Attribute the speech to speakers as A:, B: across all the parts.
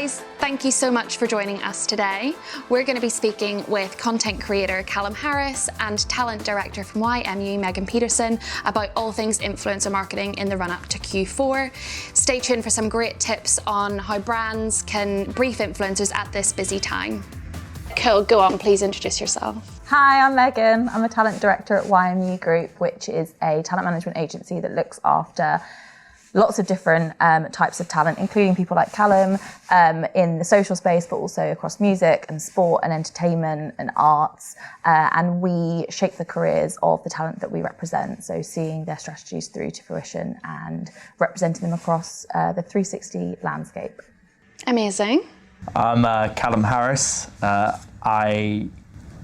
A: guys, thank you so much for joining us today. We're going to be speaking with content creator Calum Harris and talent director from YMU, Meghan Peterson, about all things influencer marketing in the run-up to Q4. Stay tuned for some great tips on how brands can brief influencers at this busy time. Cool, go on, please introduce yourself.
B: Hi, I'm Meghan. I'm a talent director at YMU Group, which is a talent management agency that looks after lots of different types of talent, including people like Calum in the social space, but also across music and sport and entertainment and arts. And we shape the careers of the talent that we represent. So seeing their strategies through to fruition and representing them across the 360 landscape.
A: Amazing.
C: I'm Calum Harris. I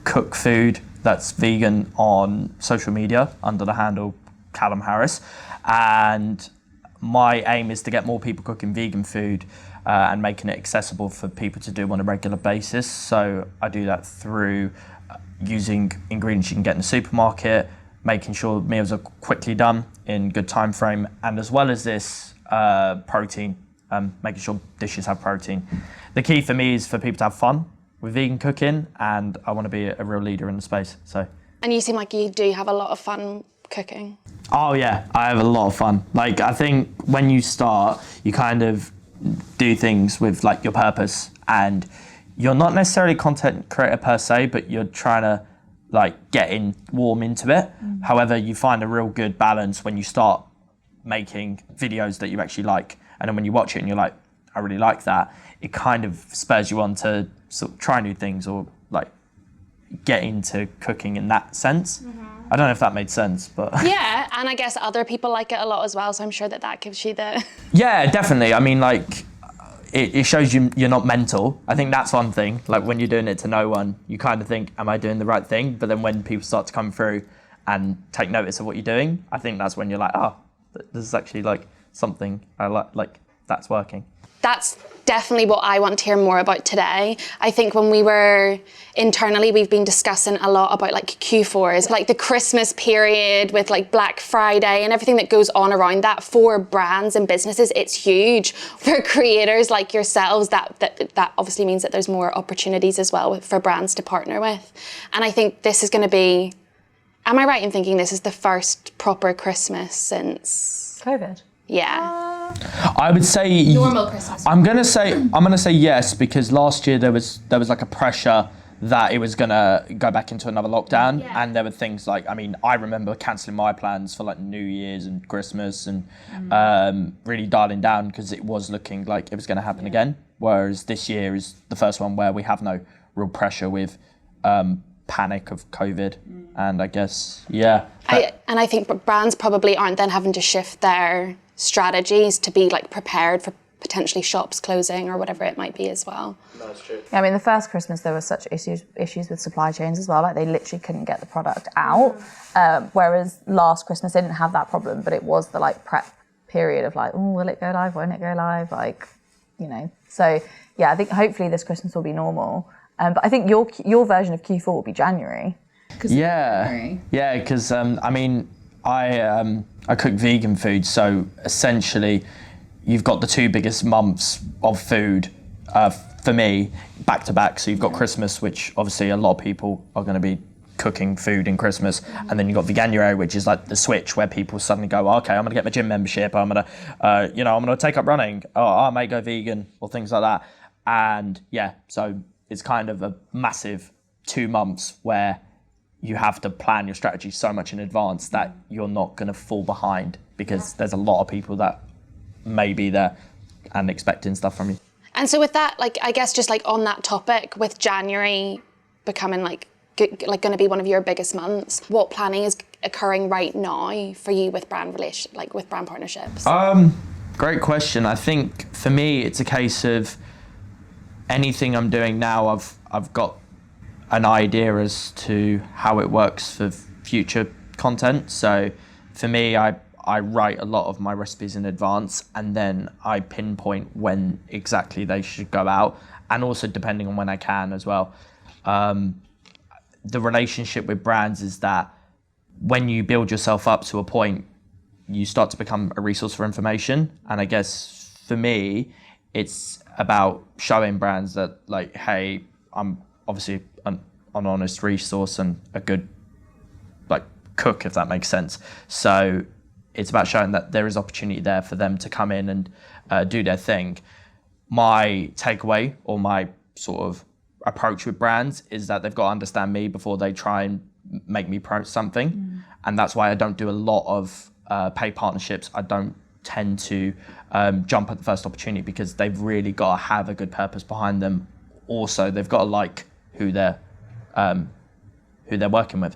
C: cook food that's vegan on social media under the handle Calum Harris. And my aim is to get more people cooking vegan food and making it accessible for people to do on a regular basis. So I do that through using ingredients you can get in the supermarket, making sure meals are quickly done in good time frame, and as well as this, protein, making sure dishes have protein. The key for me is for people to have fun with vegan cooking, and I want to be a real leader in the space. So. And
A: you seem like you do have a lot of fun cooking.
C: Oh yeah, I have a lot of fun. Like, I think when you start, you kind of do things with like your purpose, and you're not necessarily a content creator per se, but you're trying to like get warm into it. However, you find a real good balance when you start making videos that you actually like, and then when you watch it and you're like, I really like that, it kind of spurs you on to sort of try new things or like get into cooking in that sense. I don't know if that made sense, but...
A: Yeah, and I guess other people like it a lot as well, so I'm sure that gives you the...
C: Yeah, definitely. I mean, like, it shows you're not mental. I think that's one thing. Like, when you're doing it to no one, you kind of think, am I doing the right thing? But then when people start to come through and take notice of what you're doing, I think that's when you're like, oh, this is actually, like, something I like that's working.
A: That's definitely what I want to hear more about today. I think when we were internally, we've been discussing a lot about like Q4s, like the Christmas period with like Black Friday and everything that goes on around that for brands and businesses. It's huge for creators like yourselves. That obviously means that there's more opportunities as well for brands to partner with. And I think this is going to be, am I right in thinking this is the first proper Christmas since
B: COVID?
A: Yeah.
C: I would say
A: normal Christmas.
C: I'm gonna say yes, because last year there was like a pressure that it was gonna go back into another lockdown, and there were things like, I mean, I remember cancelling my plans for like New Year's and Christmas and really dialing down because it was looking like it was gonna happen again. Whereas this year is the first one where we have no real pressure with panic of COVID, and I guess
A: I think brands probably aren't then having to shift their strategies to be like prepared for potentially shops closing or whatever it might be as well.
C: No, that's true.
B: Yeah, I mean, the first Christmas there were such issues with supply chains as well. Like, they literally couldn't get the product out. Whereas last Christmas they didn't have that problem, but it was the like prep period of like, oh, will it go live? Won't it go live? Like, you know. So yeah, I think hopefully this Christmas will be normal. But I think your version of Q4 will be January.
C: Yeah, because I mean, I cook vegan food, so essentially you've got the two biggest months of food for me back to back. So you've got Christmas, which obviously a lot of people are going to be cooking food in Christmas, and then you've got Veganuary, which is like the switch where people suddenly go, okay, I'm going to get my gym membership, I'm going to, I'm going to take up running, I may go vegan or things like that. And yeah, so it's kind of a massive 2 months where you have to plan your strategy so much in advance that you're not going to fall behind, because there's a lot of people that may be there and expecting stuff from you.
A: And so with that, like, I guess just like on that topic, with January becoming like going to be one of your biggest months, what planning is occurring right now for you with brand with brand partnerships?
C: Great question. I think for me, it's a case of anything I'm doing now, I've got an idea as to how it works for future content. So for me, I write a lot of my recipes in advance, and then I pinpoint when exactly they should go out, and also depending on when I can as well. The relationship with brands is that when you build yourself up to a point, you start to become a resource for information. And I guess for me, it's about showing brands that like, hey, I'm obviously an honest resource and a good like cook, if that makes sense. So it's about showing that there is opportunity there for them to come in and do their thing. My takeaway or my sort of approach with brands is that they've got to understand me before they try and make me promote something. And that's why I don't do a lot of paid partnerships. I don't tend to jump at the first opportunity, because they've really got to have a good purpose behind them. Also, they've got to like who they're working with.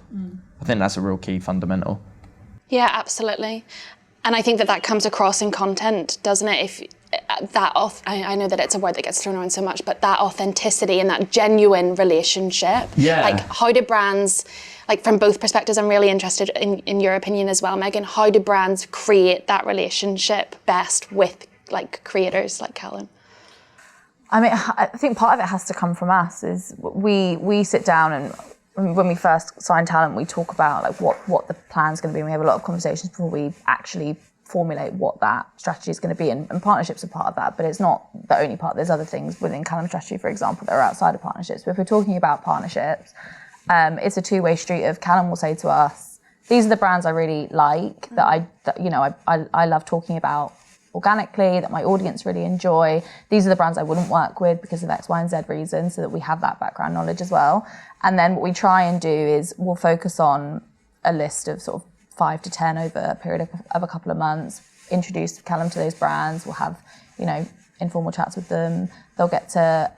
C: I think that's a real key fundamental.
A: Yeah, absolutely. And I think that comes across in content, doesn't it? If I know that it's a word that gets thrown around so much, but that authenticity and that genuine relationship.
C: Yeah.
A: Like, how do brands, like from both perspectives, I'm really interested in your opinion as well, Meghan, how do brands create that relationship best with like creators like Calum?
B: I mean, I think part of it has to come from us. Is we sit down, and when we first sign talent, we talk about like what the plan's going to be. We have a lot of conversations before we actually formulate what that strategy is going to be, and partnerships are part of that, but it's not the only part. There's other things within Calum strategy, for example, that are outside of partnerships. But if we're talking about partnerships, it's a two-way street. Of Calum will say to us, these are the brands I really like, that I love talking about organically, that my audience really enjoy. These are the brands I wouldn't work with because of X, Y, and Z reasons, so that we have that background knowledge as well. And then what we try and do is we'll focus on a list of sort of 5 to 10 over a period of a couple of months, introduce Calum to those brands. We'll have, informal chats with them. They'll get to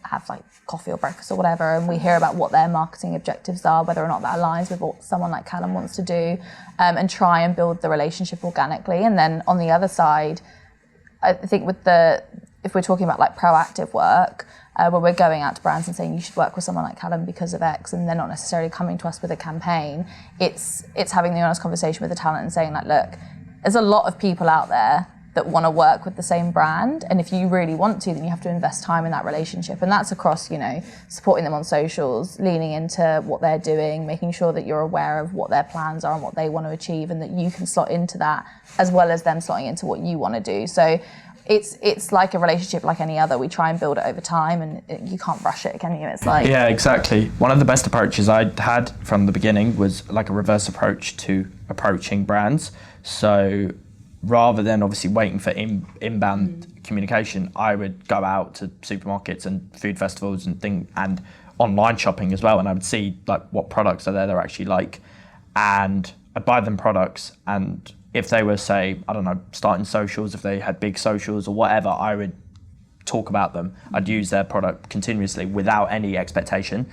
B: have like coffee or breakfast or whatever, and we hear about what their marketing objectives are, whether or not that aligns with what someone like Calum wants to do, and try and build the relationship organically. And then on the other side, I think if we're talking about like proactive work, where we're going out to brands and saying you should work with someone like Calum because of X, and they're not necessarily coming to us with a campaign, it's having the honest conversation with the talent and saying like, look, there's a lot of people out there that want to work with the same brand, and if you really want to, then you have to invest time in that relationship. And that's across, supporting them on socials, leaning into what they're doing, making sure that you're aware of what their plans are and what they want to achieve, and that you can slot into that as well as them slotting into what you want to do. So it's like a relationship like any other. We try and build it over time, and you can't rush it, can you? It's like...
C: Yeah, exactly. One of the best approaches I had from the beginning was like a reverse approach to approaching brands. So rather than obviously waiting for inbound communication, I would go out to supermarkets and food festivals and online shopping as well, and I would see like what products are there they're actually like, and I'd buy them products, and if they were, say, I don't know, starting socials, if they had big socials or whatever, I would talk about them. I'd use their product continuously without any expectation.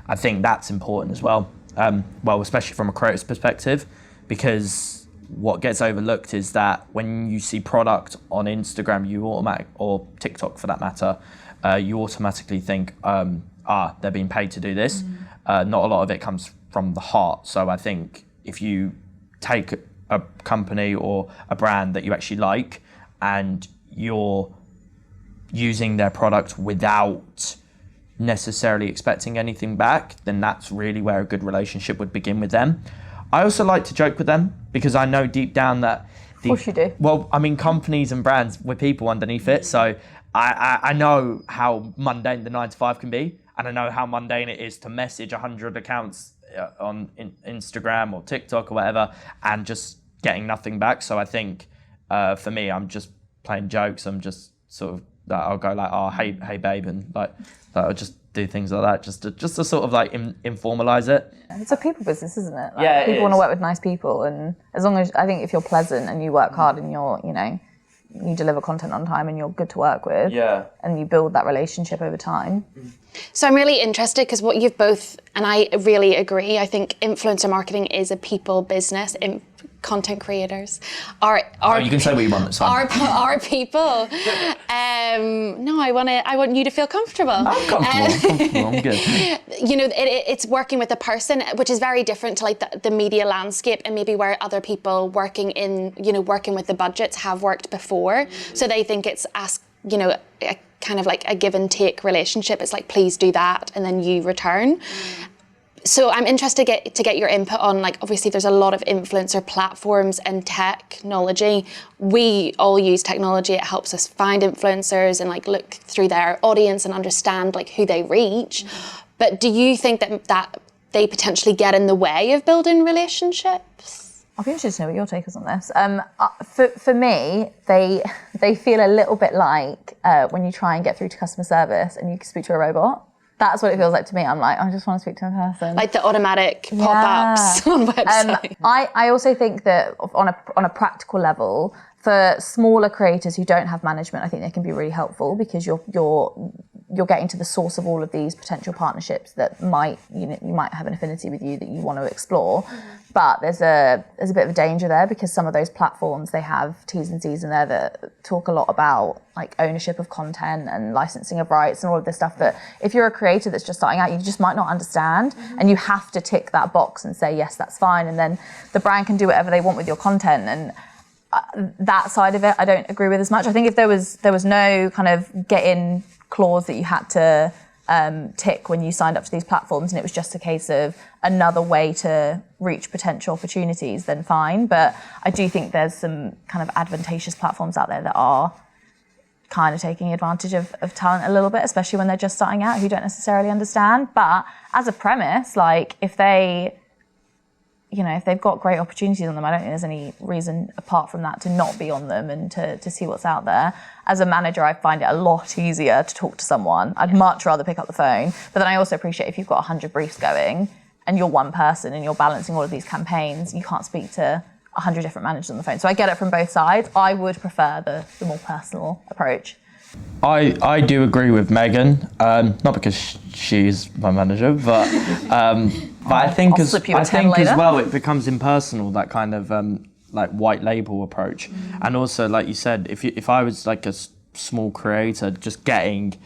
C: I think that's important as well, especially from a creator's perspective, because what gets overlooked is that when you see product on Instagram, or TikTok for that matter, you automatically think, they're being paid to do this. Not a lot of it comes from the heart. So I think if you take a company or a brand that you actually like, and you're using their product without necessarily expecting anything back, then that's really where a good relationship would begin with them. I also like to joke with them, because I know deep down that...
B: Of course you do.
C: Well, I mean, companies and brands, we're people underneath it, so I know how mundane the 9 to 5 can be, and I know how mundane it is to message 100 accounts on Instagram or TikTok or whatever, and just getting nothing back. So I think for me, I'm just playing jokes. I'm just sort of, I'll go like, oh, hey babe, and like I'll just do things like that, just to sort of like informalize it.
B: It's a people business, isn't it? Like,
C: yeah,
B: people want to work with nice people, and as long as, I think, if you're pleasant and you work hard and you're, you deliver content on time and you're good to work with, and you build that relationship over time.
A: So I'm really interested, because what you've both, and I really agree, I think influencer marketing is a people business. Content creators are
C: you can say what you want, that's fine.
A: Are people. No, I want you to feel comfortable.
C: I'm comfortable. I'm good.
A: It's working with a person, which is very different to like the media landscape, and maybe where other people working with the budgets have worked before. So they think it's a kind of like a give and take relationship. It's like, please do that, and then you return. So I'm interested to get your input on, like, obviously there's a lot of influencer platforms and technology. We all use technology. It helps us find influencers and like look through their audience and understand like who they reach. But do you think that they potentially get in the way of building relationships?
B: I'll be interested to know what your take is on this. For me, they feel a little bit like when you try and get through to customer service and you speak to a robot. That's what it feels like to me. I'm like, I just want to speak to a person.
A: Like the automatic pop-ups on websites.
B: I also think that on a practical level, for smaller creators who don't have management, I think they can be really helpful because you're getting to the source of all of these potential partnerships that you might have an affinity with you that you want to explore. But there's a bit of a danger there because some of those platforms, they have T's and C's in there that talk a lot about like ownership of content and licensing of rights and all of this stuff that if you're a creator that's just starting out, you just might not understand. And you have to tick that box and say, yes, that's fine. And then the brand can do whatever they want with your content. And that side of it, I don't agree with as much. I think if there was no kind of get-in clause that you had to tick when you signed up to these platforms and it was just a case of another way to reach potential opportunities, then fine. But I do think there's some kind of advantageous platforms out there that are kind of taking advantage of talent a little bit, especially when they're just starting out who don't necessarily understand. But as a premise, like if they've got great opportunities on them, I don't think there's any reason apart from that to not be on them and to see what's out there. As a manager, I find it a lot easier to talk to someone. I'd much rather pick up the phone. But then I also appreciate if you've got 100 briefs going and you're one person and you're balancing all of these campaigns, you can't speak to 100 different managers on the phone. So I get it from both sides. I would prefer the more personal approach.
C: I do agree with Meghan, not because she's my manager, but I think as well it becomes impersonal, that kind of like white label approach. And also, like you said, if I was like a small creator just getting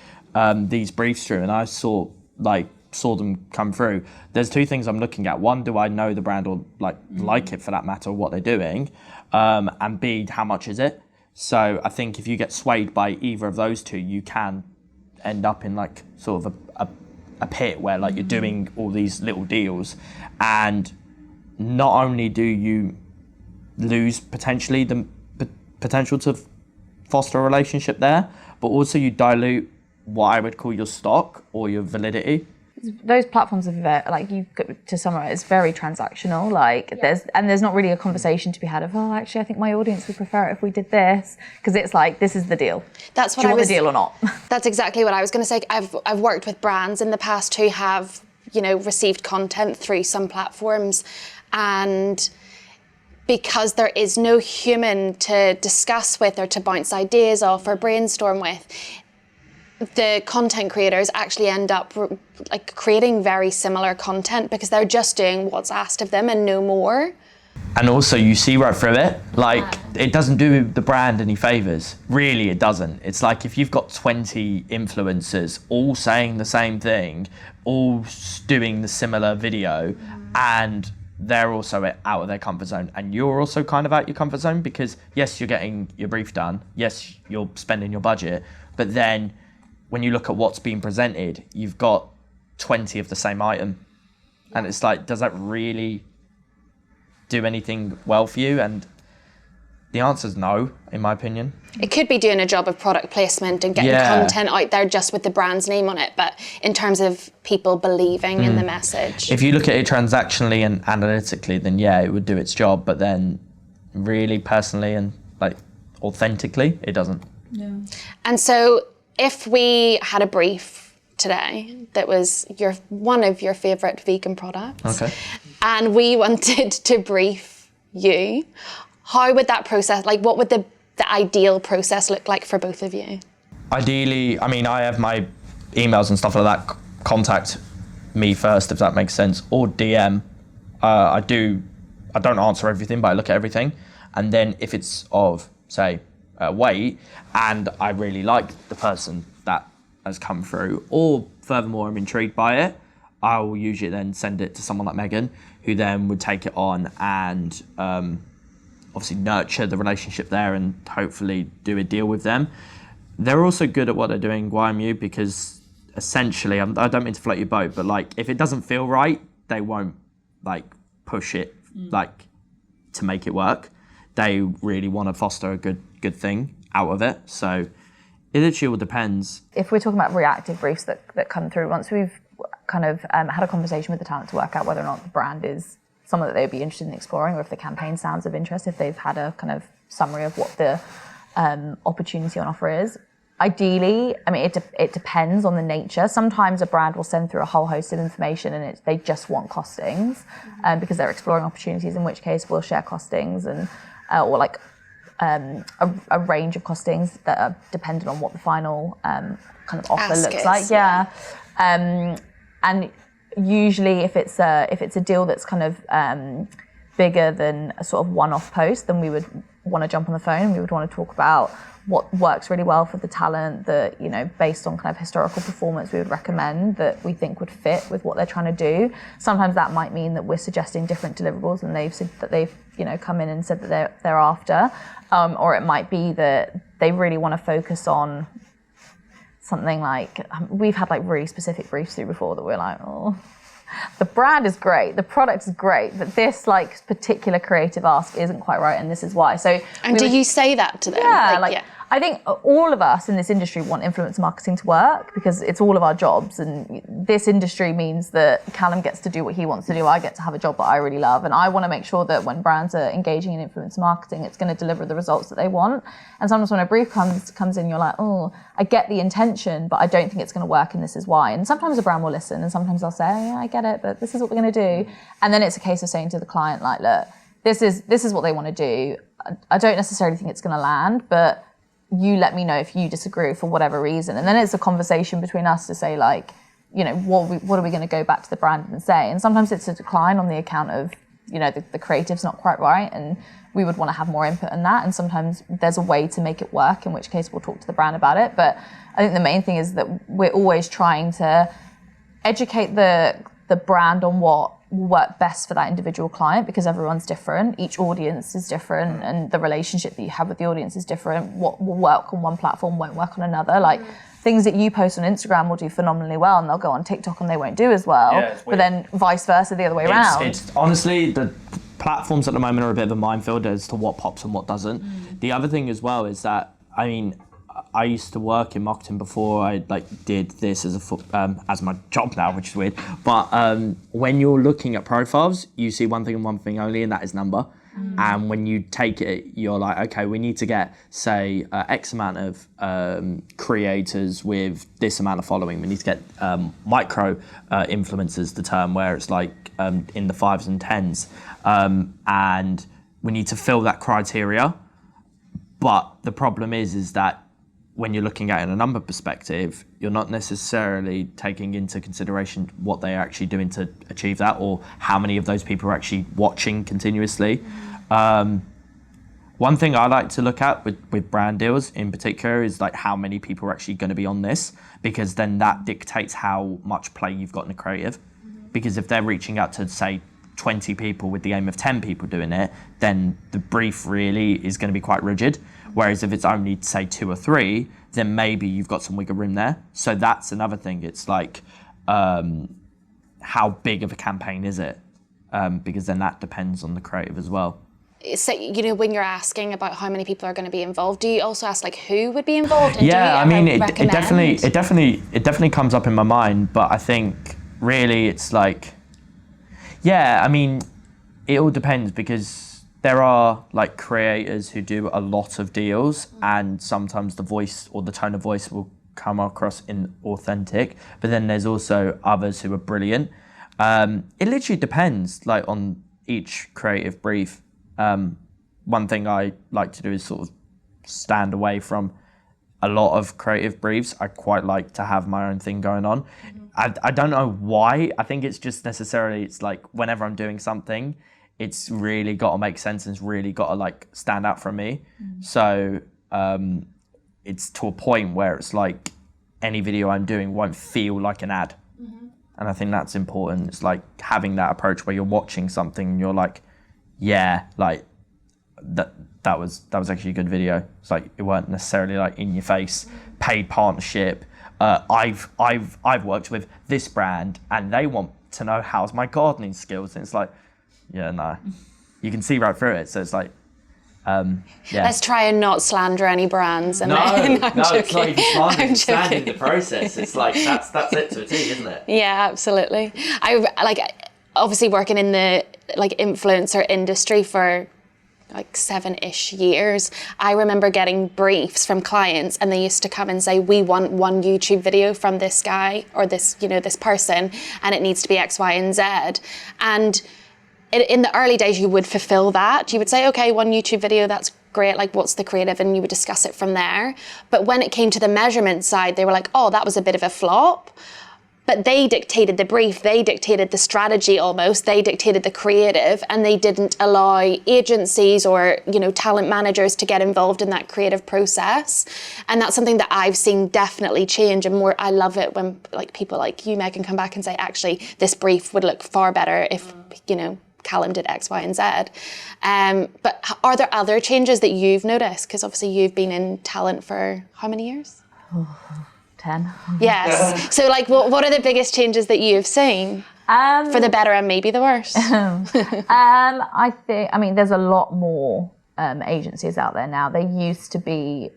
C: these briefs through and I saw them come through, there's two things I'm looking at. One, do I know the brand or like it for that matter, what they're doing? And B, how much is it? So I think if you get swayed by either of those two, you can end up in like sort of a pit where like you're doing all these little deals, and not only do you lose potentially the potential to foster a relationship there, but also you dilute what I would call your stock or your validity.
B: Those platforms are very, like, to summarize, it's very transactional. There's not really a conversation to be had of, actually I think my audience would prefer it if we did this, because it's like, this is the deal.
A: That's what
B: Do you want the deal or not?
A: That's exactly what I was going to say. I've worked with brands in the past who have received content through some platforms, and because there is no human to discuss with or to bounce ideas off or brainstorm with, the content creators actually end up like creating very similar content because they're just doing what's asked of them and no more.
C: And also you see right through it, it doesn't do the brand any favors. Really, it doesn't. It's like if you've got 20 influencers all saying the same thing, all doing the similar video, and they're also out of their comfort zone, and you're also kind of out your comfort zone because yes, you're getting your brief done, yes, you're spending your budget, but then when you look at what's being presented, you've got 20 of the same item. And it's like, does that really do anything well for you? And the answer is no, in my opinion.
A: It could be doing a job of product placement and getting content out there just with the brand's name on it, but in terms of people believing in the message.
C: If you look at it transactionally and analytically, then yeah, it would do its job, but then really personally and like authentically, it doesn't.
B: Yeah.
A: And so if we had a brief today that was one of your favourite vegan products, and we wanted to brief you, how would that process, like what would the ideal process look like for both of you?
C: Ideally, I mean, I have my emails and stuff like that. Contact me first, if that makes sense, or DM. I don't answer everything, but I look at everything. And then if it's of, say, weight, and I really like the person that has come through, or furthermore I'm intrigued by it, I will usually then send it to someone like Meghan, who then would take it on and obviously nurture the relationship there and hopefully do a deal with them. They're also good at what they're doing, YMU, because essentially, I don't mean to float your boat, but like if it doesn't feel right, they won't like push it like to make it work. They really want to foster a good thing out of it. So it literally all depends.
B: If we're talking about reactive briefs that come through, once we've kind of had a conversation with the talent to work out whether or not the brand is someone that they'd be interested in exploring, or if the campaign sounds of interest, if they've had a kind of summary of what the opportunity on offer is. Ideally, I mean, it depends on the nature. Sometimes a brand will send through a whole host of information and they just want costings because they're exploring opportunities, in which case we'll share costings and or like a range of costings that are dependent on what the final kind of offer looks like. Yeah. And usually if it's a deal that's kind of bigger than a sort of one-off post, then we would want to jump on the phone and we would want to talk about what works really well for the talent, that, you know, based on kind of historical performance, we would recommend that we think would fit with what they're trying to do. Sometimes that might mean that we're suggesting different deliverables than they've you know, come in and said that they're after, or it might be that they really want to focus on something like, we've had like really specific briefs through before that we're like, oh, the brand is great, the product is great, but this like particular creative ask isn't quite right, and this is why. So,
A: and do you say that to them?
B: Yeah, I think all of us in this industry want influencer marketing to work because it's all of our jobs, and this industry means that Calum gets to do what he wants to do. I get to have a job that I really love, and I want to make sure that when brands are engaging in influencer marketing, it's going to deliver the results that they want. And sometimes when a brief comes in, you're like, oh, I get the intention, but I don't think it's going to work, and this is why. And sometimes a brand will listen, and sometimes they'll say, oh, yeah, I get it, but this is what we're going to do. And then it's a case of saying to the client, like, look, this is what they want to do. I don't necessarily think it's going to land, but you let me know if you disagree for whatever reason. And then it's a conversation between us to say, like, you know, what are we going to go back to the brand and say? And sometimes it's a decline on the account of, you know, the creative's not quite right, and we would want to have more input in that. And sometimes there's a way to make it work, in which case we'll talk to the brand about it. But I think the main thing is that we're always trying to educate the brand on what will work best for that individual client, because everyone's different, each audience is different, and the relationship that you have with the audience is different. What will work on one platform won't work on another. Like things that you post on Instagram will do phenomenally well, and they'll go on TikTok and they won't do as well. Yeah, but then vice versa, the other way around.
C: It's honestly, the platforms at the moment are a bit of a minefield as to what pops and what doesn't. The other thing as well is that, I mean, I used to work in marketing before I did this as my job now, which is weird. But when you're looking at profiles, you see one thing and one thing only, and that is number. And when you take it, you're like, okay, we need to get, say, X amount of creators with this amount of following. We need to get micro influencers, the term, where it's like in the 5s and 10s. And we need to fill that criteria. But the problem is that when you're looking at it in a number perspective, you're not necessarily taking into consideration what they're actually doing to achieve that, or how many of those people are actually watching continuously. One thing I like to look at with brand deals in particular is like how many people are actually going to be on this, because then that dictates how much play you've got in the creative. Because if they're reaching out to, say, 20 people with the aim of 10 people doing it, then the brief really is going to be quite rigid. Whereas if it's only, say, 2 or 3, then maybe you've got some wiggle room there. So that's another thing. It's like, how big of a campaign is it? Because then that depends on the creative as well.
A: So, you know, when you're asking about how many people are going to be involved, do you also ask like who would be involved? And
C: yeah, I mean, it definitely comes up in my mind. But I think really it's like, yeah, I mean, it all depends, because there are like creators who do a lot of deals, and sometimes the voice or the tone of voice will come across inauthentic, but then there's also others who are brilliant. It literally depends like on each creative brief. One thing I like to do is sort of stand away from a lot of creative briefs. I quite like to have my own thing going on. I don't know why. I think it's just necessarily, it's like whenever I'm doing something, it's really got to make sense and it's really got to like stand out from me. So it's to a point where it's like any video I'm doing won't feel like an ad. And I think that's important. It's like having that approach where you're watching something and you're like, yeah, like that was actually a good video. It's like it weren't necessarily like in your face, paid partnership. I've worked with this brand and they want to know how's my gardening skills. And it's like, yeah, no, you can see right through it. So it's like,
A: Let's try and not slander any brands. And
C: no,
A: I'm
C: it's not even slandering. It's
A: joking.
C: slandering the process. It's like that's it to a T, isn't it?
A: Yeah, absolutely. I like obviously working in the like influencer industry for like 7-ish years. I remember getting briefs from clients, and they used to come and say, we want one YouTube video from this guy or this, you know, this person, and it needs to be X, Y, and Z. And in the early days, you would fulfill that. You would say, okay, one YouTube video, that's great. Like, what's the creative? And you would discuss it from there. But when it came to the measurement side, they were like, oh, that was a bit of a flop. But they dictated the brief, they dictated the strategy almost, they dictated the creative, and they didn't allow agencies or, you know, talent managers to get involved in that creative process. And that's something that I've seen definitely change. And more, I love it when like people like you, Meghan, come back and say, actually, this brief would look far better if, you know, Calum did X, Y, and Z. But are there other changes that you've noticed? Because obviously you've been in talent for how many years?
B: 10.
A: Yes. So like, what are the biggest changes that you've seen? For the better and maybe the worst?
B: I mean, there's a lot more agencies out there now. There used to be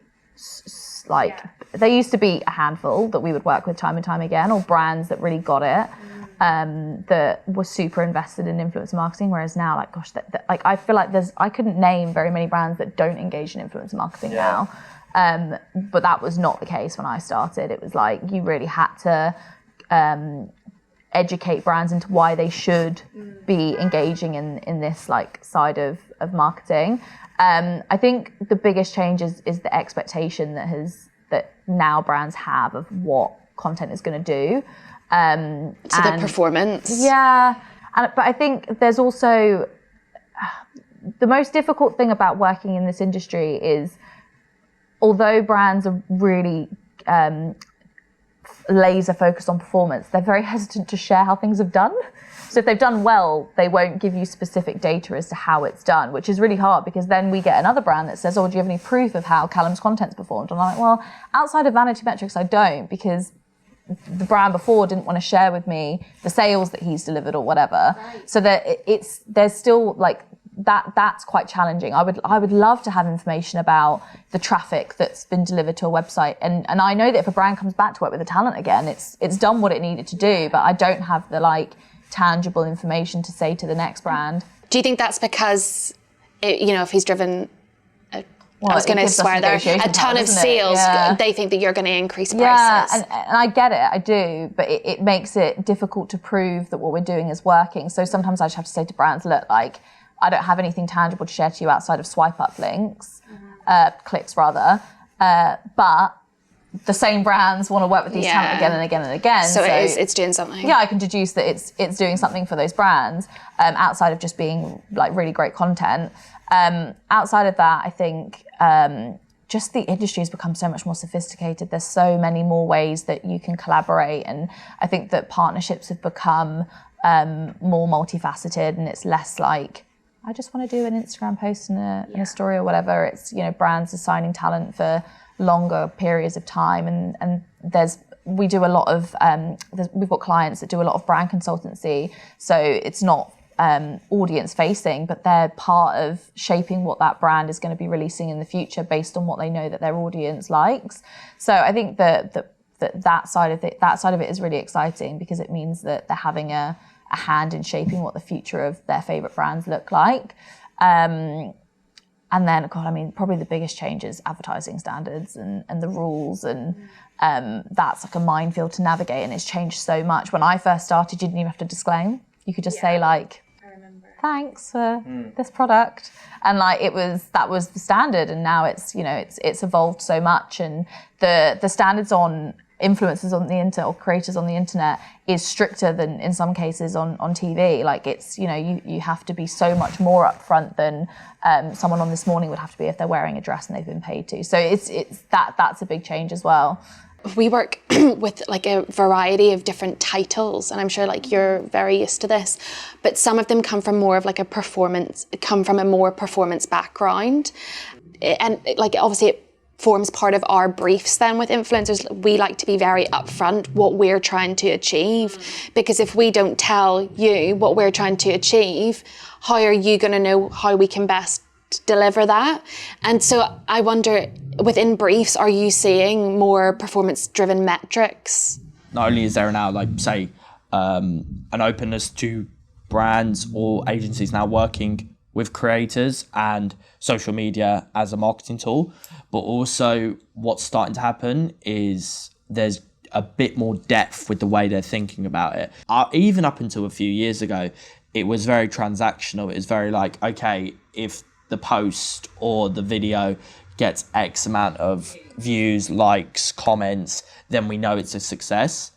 B: there used to be a handful that we would work with time and time again, or brands that really got it. That were super invested in influencer marketing, whereas now, like, gosh, like I feel like I couldn't name very many brands that don't engage in influencer marketing now. But that was not the case when I started. It was like you really had to educate brands into why they should be engaging in this like side of marketing. I think the biggest change is the expectation that now brands have of what content is going to do.
A: So the performance.
B: Yeah. But I think there's also the most difficult thing about working in this industry is, although brands are really laser focused on performance, they're very hesitant to share how things have done. So if they've done well, they won't give you specific data as to how it's done, which is really hard, because then we get another brand that says, oh, do you have any proof of how Calum's content's performed? And I'm like, well, outside of vanity metrics, I don't, because the brand before didn't want to share with me the sales that he's delivered or whatever. Right. So that there's still like that's quite challenging. I would love to have information about the traffic that's been delivered to a website, and I know that if a brand comes back to work with a talent again, it's done what it needed to do, but I don't have the like tangible information to say to the next brand. Do
A: you think that's because if he's driven I was going to swear there, a ton of sales, they think that you're going to increase prices.
B: Yeah, and I get it, I do, but it makes it difficult to prove that what we're doing is working. So sometimes I just have to say to brands, look, like, I don't have anything tangible to share to you outside of swipe up links, clicks rather, but the same brands want to work with these talent again and again and again.
A: So it's doing something.
B: Yeah, I can deduce that it's doing something for those brands outside of just being like really great content. Outside of that, I think just the industry has become so much more sophisticated. There's so many more ways that you can collaborate, and I think that partnerships have become more multifaceted, and it's less like, I just want to do an Instagram post and a story or whatever. It's, brands assigning talent for longer periods of time, and we do a lot of we've got clients that do a lot of brand consultancy, so it's not audience facing, but they're part of shaping what that brand is going to be releasing in the future based on what they know that their audience likes. So I think that side of it is really exciting, because it means that they're having a hand in shaping what the future of their favorite brands look like. And then, probably the biggest change is advertising standards and the rules, and that's like a minefield to navigate, and it's changed so much. When I first started, you didn't even have to disclaim. You could just say like, thanks for this product, and like that was the standard. And now it's evolved so much, and the standards on influencers on the internet or creators on the internet is stricter than in some cases on TV. Like it's, you have to be so much more upfront than someone on This Morning would have to be if they're wearing a dress and they've been paid to. So that's a big change as well.
A: We work with like a variety of different titles, and I'm sure like you're very used to this, but some of them come from a more performance background. And like obviously forms part of our briefs then with influencers. We like to be very upfront what we're trying to achieve, because if we don't tell you what we're trying to achieve, how are you going to know how we can best deliver that? And so I wonder, within briefs, are you seeing more performance-driven metrics?
C: Not only is there now, like, say, an openness to brands or agencies now working with creators and social media as a marketing tool, but also what's starting to happen is there's a bit more depth with the way they're thinking about it. Even up until a few years ago, it was very transactional. It was very like, okay, if the post or the video gets X amount of views, likes, comments, then we know it's a success.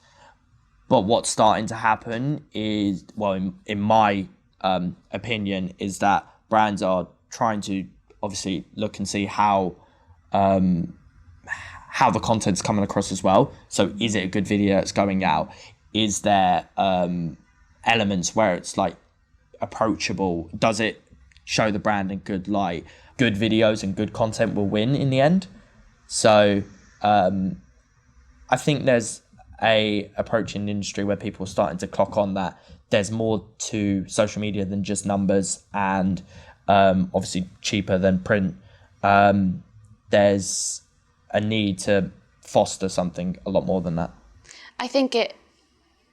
C: But what's starting to happen is, well, in my opinion, is that brands are trying to obviously look and see how the content's coming across as well. So is it a good video that's going out? Is there elements where it's like approachable? Does it show the brand in good light? Good videos and good content will win in the end. So I think there's a approach in the industry where people are starting to clock on that there's more to social media than just numbers, and obviously cheaper than print. There's a need to foster something a lot more than that. I
A: think it,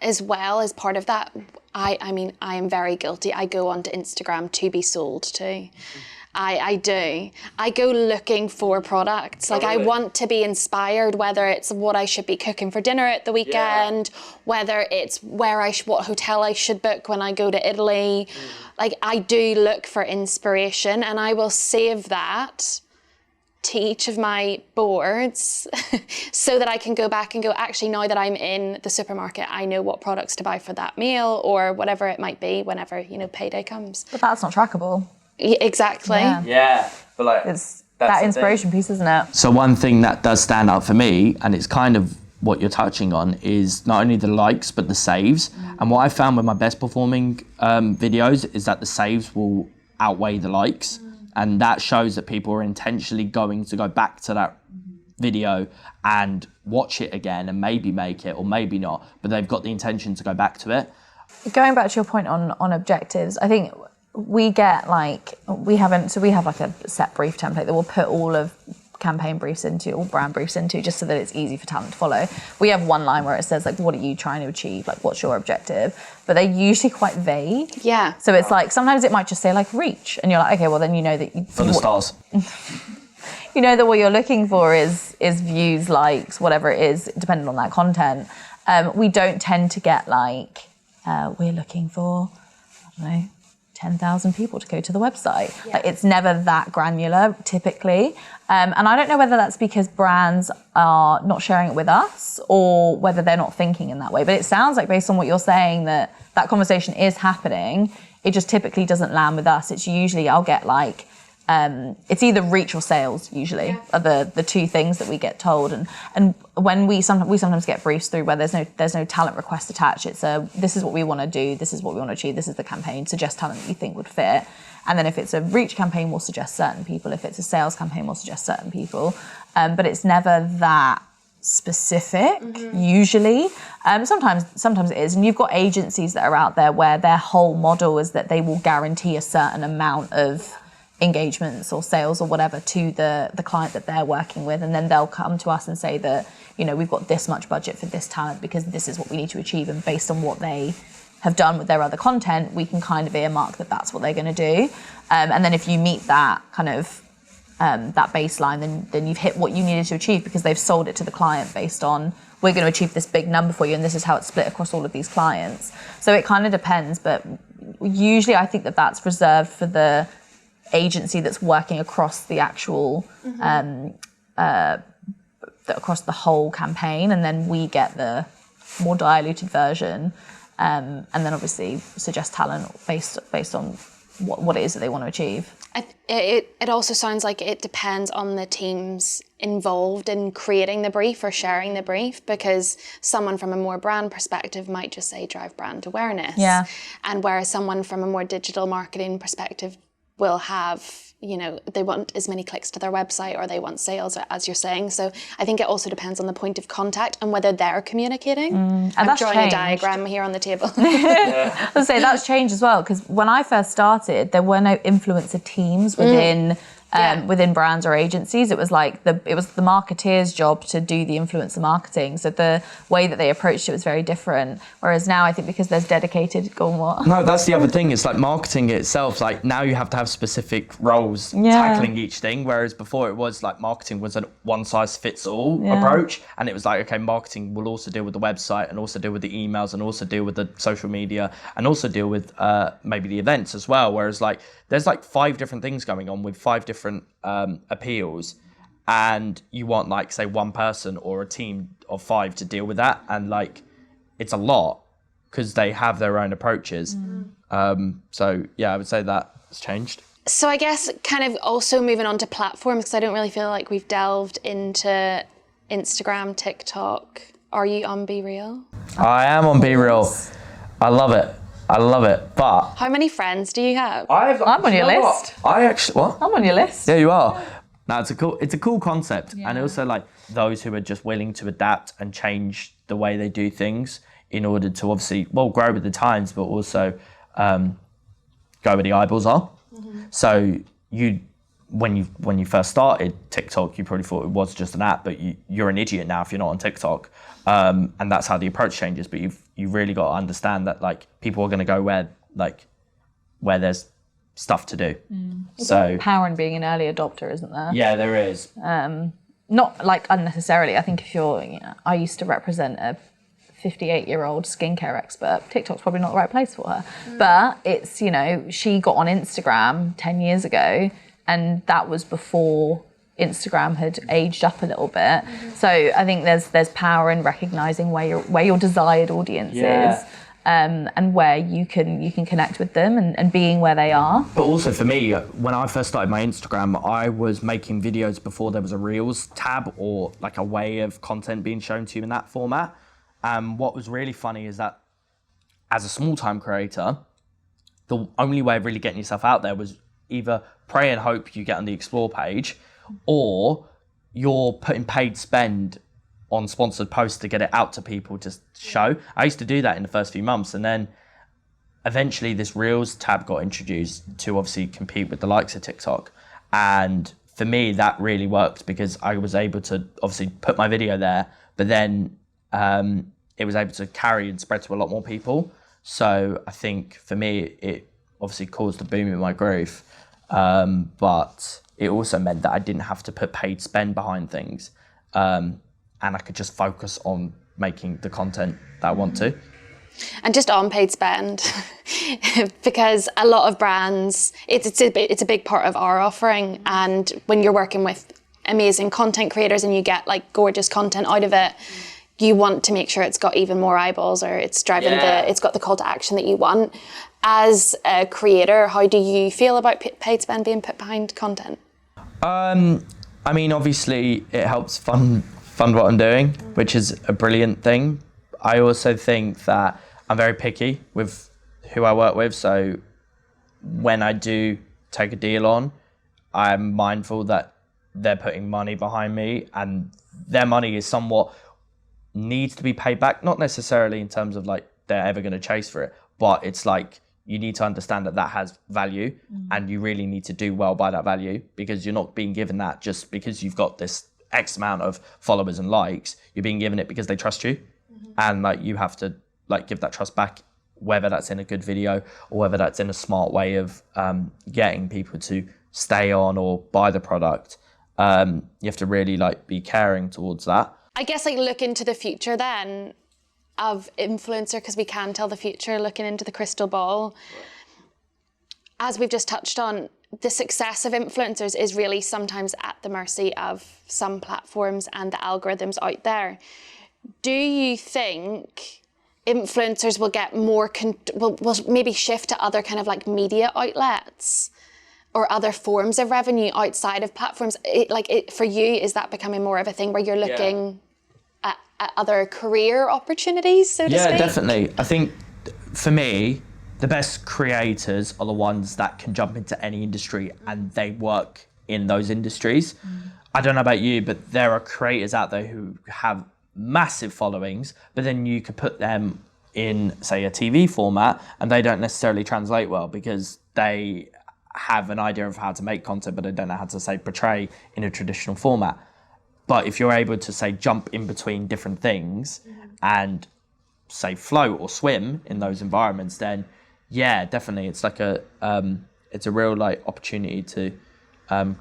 A: as well as part of that, I mean, I am very guilty. I go onto Instagram to be sold to. I do. I go looking for products. Like, I want to be inspired, whether it's what I should be cooking for dinner at the weekend, whether it's what hotel I should book when I go to Italy. Like, I do look for inspiration, and I will save that to each of my boards so that I can go back and go, actually, now that I'm in the supermarket, I know what products to buy for that meal or whatever it might be whenever, you know, payday comes.
B: But that's not trackable.
A: Exactly.
C: Yeah, but like,
B: it's that inspiration piece, isn't it?
C: So one thing that does stand out for me, and it's kind of what you're touching on, is not only the likes but the saves. And what I found with my best performing videos is that the saves will outweigh the likes, and that shows that people are intentionally going to go back to that video and watch it again and maybe make it or maybe not, but they've got the intention to go back to it.
B: Going back to your point on objectives, I think we get like, we have like a set brief template that we'll put all of campaign briefs into, or brand briefs into, just so that it's easy for talent to follow. We have one line where it says, like, what are you trying to achieve? Like, what's your objective? But they're usually quite vague.
A: Yeah.
B: So it's like, sometimes it might just say like reach, and you're like, okay, well then you know that
C: for the stars.
B: You know that what you're looking for is views, likes, whatever it is, depending on that content. We don't tend to get like, we're looking for, I don't know, 10,000 people to go to the website. Yeah. Like, it's never that granular, typically. And I don't know whether that's because brands are not sharing it with us or whether they're not thinking in that way. But it sounds like, based on what you're saying, that conversation is happening. It just typically doesn't land with us. It's usually, I'll get like, it's either reach or sales, usually, are the two things that we get told. And when we sometimes get briefs through where there's no talent request attached. It's this is what we want to do, this is what we want to achieve, this is the campaign, suggest talent that you think would fit. And then if it's a reach campaign, we'll suggest certain people. If it's a sales campaign, we'll suggest certain people. But it's never that specific, usually. Sometimes it is. And you've got agencies that are out there where their whole model is that they will guarantee a certain amount of engagements or sales or whatever to the client that they're working with, and then they'll come to us and say that, you know, we've got this much budget for this talent because this is what we need to achieve, and based on what they have done with their other content, we can kind of earmark that that's what they're going to do. And then if you meet that kind of that baseline, then you've hit what you needed to achieve, because they've sold it to the client based on, we're going to achieve this big number for you, and this is how it's split across all of these clients. So it kind of depends, but usually I think that that's reserved for the agency that's working across the actual across the whole campaign, and then we get the more diluted version, and then obviously suggest talent based on what it is that they want to achieve.
A: It also sounds like it depends on the teams involved in creating the brief or sharing the brief, because someone from a more brand perspective might just say drive brand awareness, and whereas someone from a more digital marketing perspective will have you know, they want as many clicks to their website or they want sales, as you're saying. So I think it also depends on the point of contact and whether they're communicating.
B: And
A: I'm
B: that's
A: drawing
B: changed.
A: a diagram here on the table.
B: I'll say that's changed as well, because when I first started, there were no influencer teams within brands or agencies. It was like it was the marketeer's job to do the influencer marketing. So the way that they approached it was very different. Whereas now I think because there's dedicated, go on what?
C: No, that's the other thing. It's like marketing itself. Like now you have to have specific roles tackling each thing. Whereas before it was like marketing was a one size fits all approach. And it was like, okay, marketing will also deal with the website and also deal with the emails and also deal with the social media and also deal with maybe the events as well. Whereas like there's like 5 different things going on with 5 different appeals, and you want like say one person or a team of 5 to deal with that, and like it's a lot because they have their own approaches. So yeah, I would say that's changed.
A: So I guess kind of also moving on to platforms, because I don't really feel like we've delved into Instagram, TikTok. Are you on Be Real?
C: I am on Be Real. I love it. But
A: how many friends do you have?
B: I'm on your list.
C: I'm
B: on your list.
C: Yeah, you are. No, it's a cool concept, and also like those who are just willing to adapt and change the way they do things in order to obviously grow with the times, but also go where the eyeballs are. So when you first started TikTok, you probably thought it was just an app, but you're an idiot now if you're not on TikTok. And that's how the approach changes. But you've really got to understand that like people are going to go where there's stuff to do. So
B: power in being an early adopter, isn't there?
C: Yeah, there is.
B: Not like unnecessarily. I think if I used to represent a 58-year-old skincare expert. TikTok's probably not the right place for her. But it's, she got on Instagram 10 years ago, and that was before Instagram had aged up a little bit. So I think there's power in recognizing where your desired audience is, and where you can connect with them and being where they are.
C: But also for me, when I first started my Instagram, I was making videos before there was a Reels tab or like a way of content being shown to you in that format. What was really funny is that as a small-time creator, the only way of really getting yourself out there was either pray and hope you get on the explore page, or you're putting paid spend on sponsored posts to get it out to people to show. I used to do that in the first few months, and then eventually this Reels tab got introduced to obviously compete with the likes of TikTok. And for me, that really worked because I was able to obviously put my video there, but then it was able to carry and spread to a lot more people. So I think for me, it obviously caused a boom in my growth. But it also meant that I didn't have to put paid spend behind things. And I could just focus on making the content that I want to.
A: And just on paid spend, because a lot of brands, it's a big part of our offering. And when you're working with amazing content creators and you get like gorgeous content out of it, you want to make sure it's got even more eyeballs, or it's driving it's got the call to action that you want. As a creator, how do you feel about paid spend being put behind content?
C: I mean, obviously it helps fund what I'm doing, which is a brilliant thing. I also think that I'm very picky with who I work with. So when I do take a deal on, I'm mindful that they're putting money behind me, and their money is somewhat needs to be paid back. Not necessarily in terms of like they're ever going to chase for it, but it's like you need to understand that has value, and you really need to do well by that value, because you're not being given that just because you've got this X amount of followers and likes. You're being given it because they trust you, and like you have to like give that trust back, whether that's in a good video or whether that's in a smart way of getting people to stay on or buy the product. You have to really like be caring towards that.
A: I guess like look into the future then of influencer, because we can tell the future looking into the crystal ball. As we've just touched on, the success of influencers is really sometimes at the mercy of some platforms and the algorithms out there. Do you think influencers will get more, will maybe shift to other kind of like media outlets or other forms of revenue outside of platforms? For you, is that becoming more of a thing where you're looking at other career opportunities, so to speak?
C: Yeah, definitely. I think for me, the best creators are the ones that can jump into any industry and they work in those industries. I don't know about you, but there are creators out there who have massive followings, but then you could put them in, say, a TV format and they don't necessarily translate well because they have an idea of how to make content, but they don't know how to, say, portray in a traditional format. But if you're able to, say, jump in between different things and, say, float or swim in those environments, then yeah, definitely, it's like it's a real like opportunity to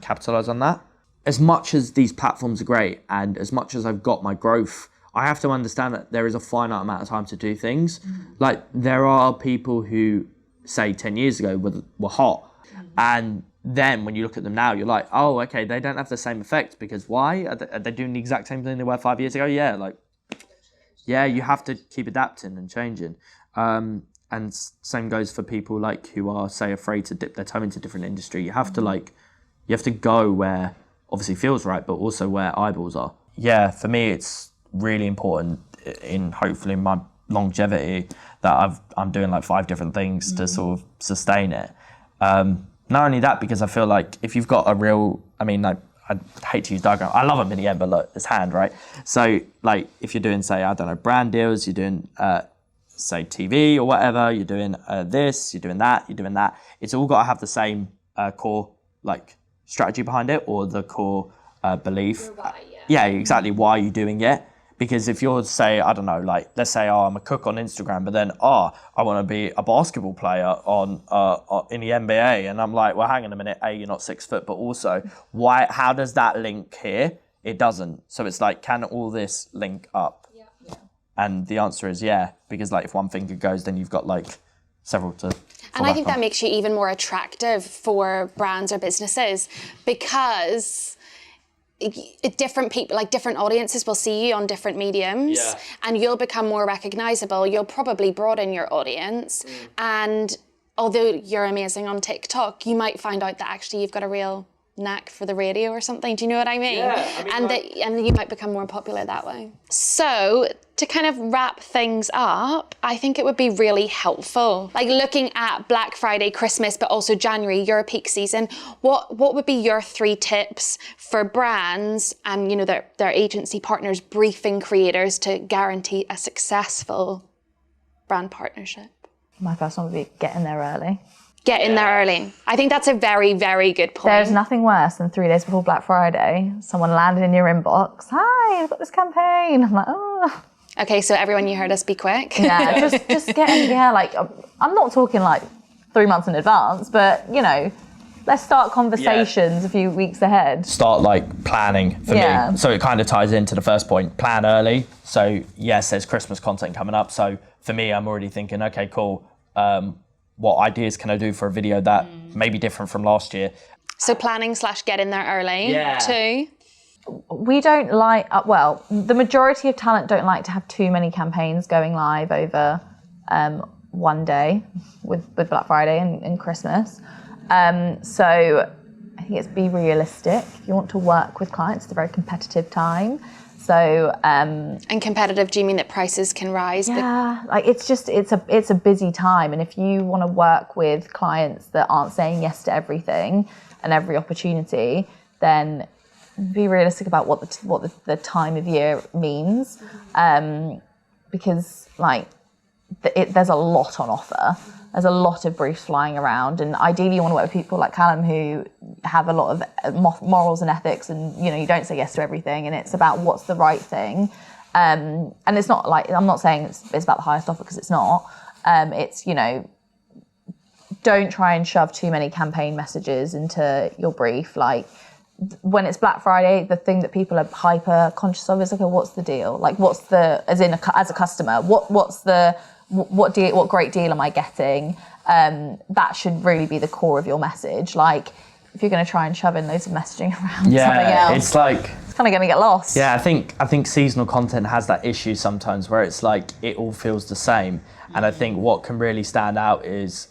C: capitalize on that. As much as these platforms are great, and as much as I've got my growth, I have to understand that there is a finite amount of time to do things. Like there are people who, say, 10 years ago were hot, and then when you look at them now, you're like, oh, okay, they don't have the same effect because why? Are they doing the exact same thing they were 5 years ago? Yeah, like, yeah, you have to keep adapting and changing. And same goes for people like who are, say, afraid to dip their toe into different industry. You have to go where obviously feels right, but also where eyeballs are. Yeah, for me, it's really important in hopefully my longevity that I'm doing like 5 different things to sort of sustain it. Not only that, because I feel like if you've got a real, I mean, like, I hate to use diagram. I love them in the end, but look, it's hand, right? So like if you're doing, say, I don't know, brand deals, you're doing, say, TV or whatever, you're doing this, you're doing that, it's all got to have the same core like strategy behind it, or the core belief. Yeah, exactly. Why are you doing it? Because if you're, say, I don't know, like let's say, oh, I'm a cook on Instagram, but then I want to be a basketball player on in the NBA, and I'm like, well, hang on a minute, you're not 6 foot, but also why? How does that link here? It doesn't. So it's like, can all this link up? Yeah. And the answer is yeah, because like if one finger goes, then you've got like several to.
A: And I think that makes you even more attractive for brands or businesses, because different people, like different audiences will see you on different mediums, and you'll become more recognizable. You'll probably broaden your audience. And although you're amazing on TikTok, you might find out that actually you've got a real knack for the radio or something. Do you know what I mean? Yeah, I mean, and you might become more popular that way. So to kind of wrap things up, I think it would be really helpful, like looking at Black Friday, Christmas, but also January, your peak season. What would be your 3 tips for brands and, you know, their agency partners briefing creators to guarantee a successful brand partnership?
B: My first one would be get in there early.
A: Get in there early. I think that's a very, very good point.
B: There's nothing worse than 3 days before Black Friday, someone landed in your inbox, hi, I've got this campaign. I'm like, oh.
A: Okay, so everyone, you heard us, be quick.
B: Yeah, just get in, like, I'm not talking like 3 months in advance, but, you know, let's start conversations a few weeks ahead.
C: Start like planning for me. So it kind of ties into the first point, plan early. So yes, there's Christmas content coming up. So for me, I'm already thinking, okay, cool. What ideas can I do for a video that may be different from last year?
A: So planning / get in there early too.
B: We don't like, well, the majority of talent don't like to have too many campaigns going live over one day with Black Friday and Christmas. So I think it's be realistic. If you want to work with clients, it's a very competitive time. So and
A: competitive, do you mean that prices can rise?
B: Yeah, like it's a busy time, and if you want to work with clients that aren't saying yes to everything and every opportunity, then be realistic about what the time of year means, because like there's a lot on offer. There's a lot of briefs flying around, and ideally you want to work with people like Calum who have a lot of morals and ethics, and you know, you don't say yes to everything, and it's about what's the right thing. And it's not like, I'm not saying it's about the highest offer, because it's not. It's, you know, don't try and shove too many campaign messages into your brief. Like when it's Black Friday, the thing that people are hyper conscious of is, okay, what's the deal? Like what's the, as a customer, what great deal am I getting? That should really be the core of your message. Like if you're going to try and shove in loads of messaging around something else,
C: it's like,
B: it's kind of going to get lost.
C: Yeah, I think seasonal content has that issue sometimes where it's like it all feels the same. And I think what can really stand out is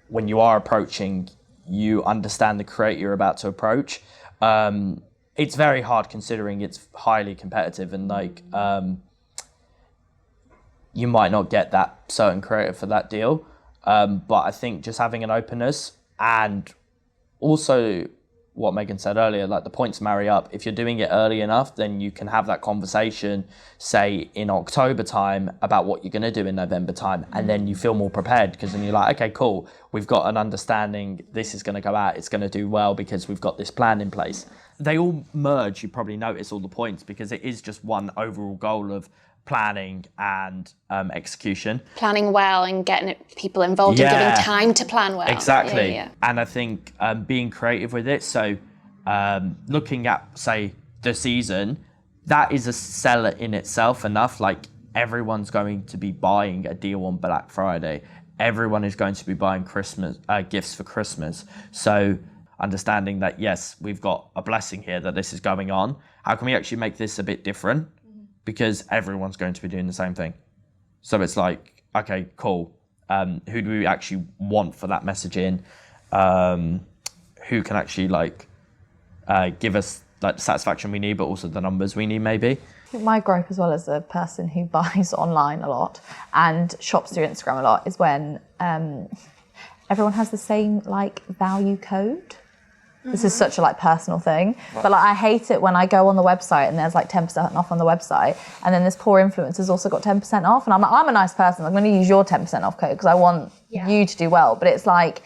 C: when you are approaching, you understand the creator you're about to approach. It's very hard considering it's highly competitive, and like you might not get that certain creator for that deal. But I think just having an openness, and also what Meghan said earlier, like the points marry up. If you're doing it early enough, then you can have that conversation, say in October time, about what you're going to do in November time, and then you feel more prepared, because then you're like, okay, cool, we've got an understanding, this is going to go out, it's going to do well because we've got this plan in place. They all merge, you probably notice all the points, because it is just one overall goal of planning and execution.
A: Planning well and getting people involved and giving time to plan well.
C: Exactly.
A: Yeah.
C: And I think being creative with it. So looking at, say, the season, that is a seller in itself enough. Like, everyone's going to be buying a deal on Black Friday. Everyone is going to be buying Christmas gifts for Christmas. So understanding that, yes, we've got a blessing here that this is going on. How can we actually make this a bit different? Because everyone's going to be doing the same thing. So it's like, okay, cool. Who do we actually want for that messaging? Who can actually give us like the satisfaction we need, but also the numbers we need, maybe?
B: My gripe as well, as a person who buys online a lot and shops through Instagram a lot, is when everyone has the same value code. This is such a personal thing, but I hate it when I go on the website and there's 10% off on the website, and then this poor influencer's also got 10% off, and I'm like, I'm a nice person, I'm going to use your 10% off code because I want you to do well. But it's like,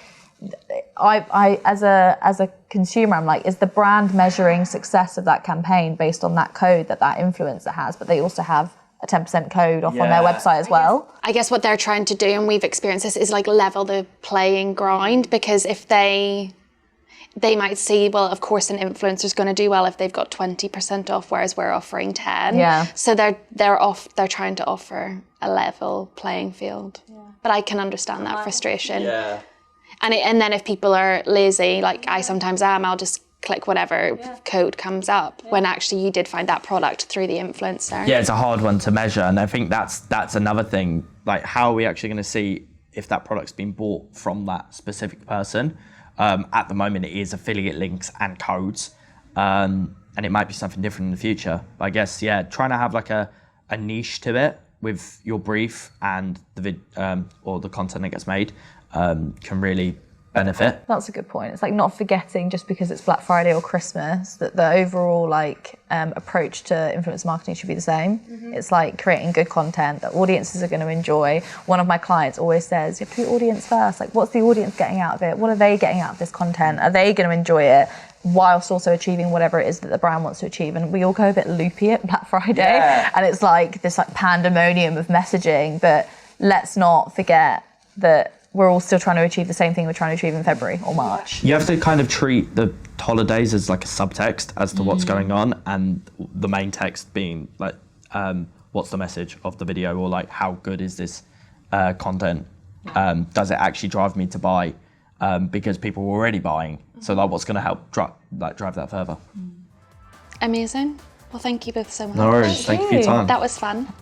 B: I as a consumer, I'm like, is the brand measuring success of that campaign based on that code that influencer has? But they also have a 10% code off on their website as well.
A: I guess what they're trying to do, and we've experienced this, is level the playing ground, because if they might see, well, of course, an influencer's going to do well if they've got 20% off, whereas we're offering 10.
B: Yeah.
A: So they're trying to offer a level playing field. Yeah. But I can understand that frustration.
C: Yeah.
A: And then if people are lazy, like I sometimes am, I'll just click whatever code comes up, when actually you did find that product through the influencer.
C: Yeah, it's a hard one to measure, and I think that's another thing. Like, how are we actually going to see if that product's been bought from that specific person? At the moment, it is affiliate links and codes, and it might be something different in the future. But I guess, trying to have a niche to it with your brief and the or the content that gets made can really benefit. That's
B: a good point. It's not forgetting, just because it's Black Friday or Christmas, that the overall approach to influencer marketing should be the same. Mm-hmm. It's creating good content that audiences are going to enjoy. One of my clients always says, you have to put audience first. What's the audience getting out of it? What are they getting out of this content? Are they going to enjoy it whilst also achieving whatever it is that the brand wants to achieve? And we all go a bit loopy at Black Friday, and it's this pandemonium of messaging. But let's not forget that we're all still trying to achieve the same thing we're trying to achieve in February or March.
C: You have to kind of treat the holidays as a subtext as to what's going on, and the main text being what's the message of the video, or how good is this content? Does it actually drive me to buy? Because people are already buying. So what's going to help drive that further?
A: Amazing. Well, thank you both so much.
C: No worries. Thank you for your time.
A: That was fun.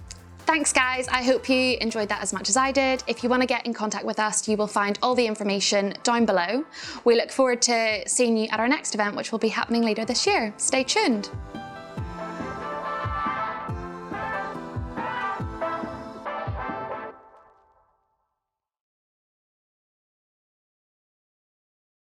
A: Thanks, guys. I hope you enjoyed that as much as I did. If you want to get in contact with us, you will find all the information down below. We look forward to seeing you at our next event, which will be happening later this year. Stay tuned.